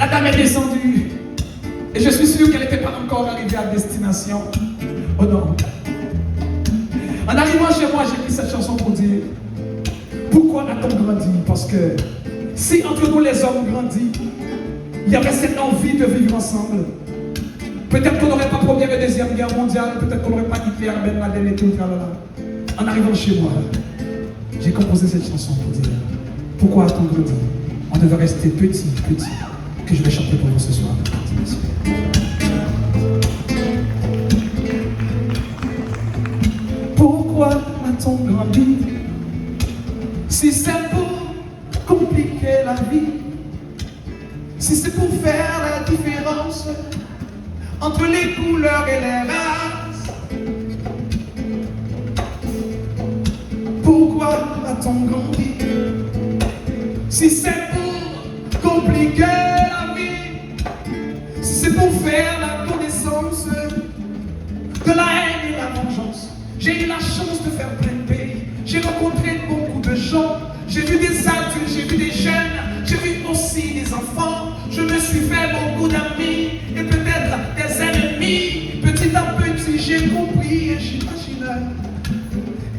Adam est descendu. Et je suis sûr qu'elle n'était pas encore arrivée à destination. Oh non. En arrivant chez moi, j'ai pris cette chanson pour dire pourquoi a-t-on grandi? Parce que si entre nous les hommes grandissent, il y avait cette envie de vivre ensemble. Peut-être qu'on n'aurait pas Première et Deuxième Guerre mondiale, peut-être qu'on n'aurait pas Hitler, Ben Laden et tout, là. En arrivant chez moi, j'ai composé cette chanson pour dire pourquoi a-t-on grandi? On devait rester petit, que je vais chanter pour vous ce soir. Pourquoi a-t-on grandi? Si c'est pour compliquer la vie, si c'est pour faire la différence entre les couleurs et les races, pourquoi a-t-on grandi? Si c'est pour compliquer la vie, si c'est pour faire la connaissance de la haine et la vengeance. J'ai eu la chance de faire plein de pays, j'ai rencontré beaucoup de gens, j'ai vu des adultes, j'ai vu des jeunes, j'ai vu aussi des enfants, je me suis fait beaucoup d'amis et peut-être des ennemis. Petit à petit j'ai compris et j'imaginais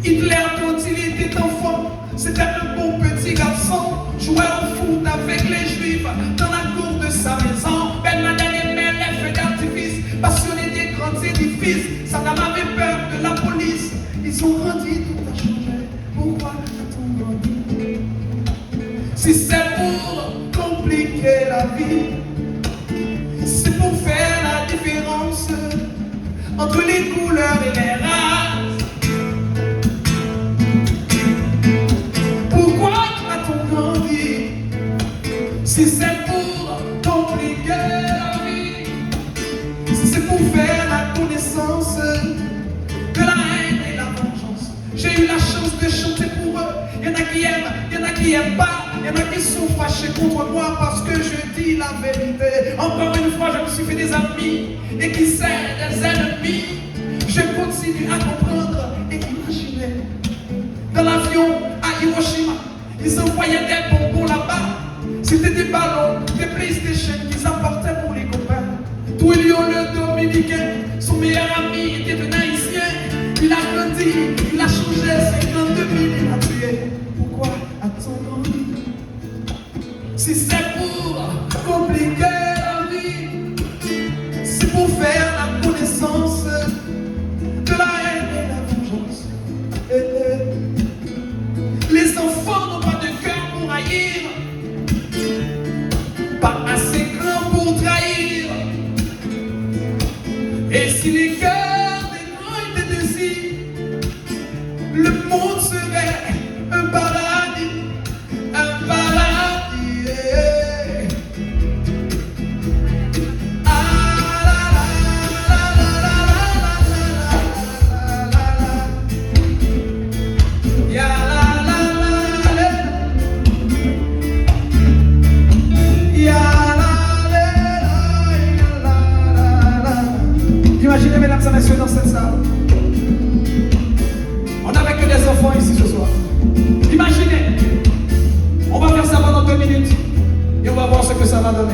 Hitler quand il était enfant, c'était un bon petit garçon, jouait au foot avec les juifs dans la cour de sa maison. Ben Laden aimait les feux d'artifice, passionné des grands édifices, Saddam avait peur de la police. Ils ont grandi, tout a changé, pourquoi a-t-on grandi? Si c'est pour compliquer la vie, c'est pour faire la différence entre les couleurs et les races. Pourquoi a-t-on grandi? Si c'est pour compliquer la vie, si c'est pour faire la connaissance de la haine et la vengeance. J'ai eu la chance de chanter pour eux. Il y en a qui aiment, il y en a qui n'aiment pas, il y en a qui sont fâchés contre moi parce que je dis la vérité. Encore une fois, je me suis fait des amis et qui sait des ennemis. Je continue à comprendre et imaginer. Dans l'avion à Hiroshima, ils envoyaient des bonbons là-bas. C'était des ballons, des PlayStation qu'ils apportaient pour les copains. Twilio le Dominicain, son meilleur ami était un haïtien. Il a grandi, il a changé, 52 000, il a tué. Pourquoi a-t-on grandi? Si c'est pour compliquer la vie, c'est pour faire la connaissance de la haine et la vengeance. Les enfants n'ont pas de cœur pour haïr, pas assez grand pour trahir. Et si les cœurs des grands étaient décis, le monde serait un paradis, un paradis. Yeah. Ah la la la la la la la la la. Ya la la la la. Ya la la la. Imaginez, mesdames et messieurs, dans cette salle, on n'avait que des enfants ici ce soir. Imaginez, on va faire ça pendant 2 minutes et on va voir ce que ça va donner.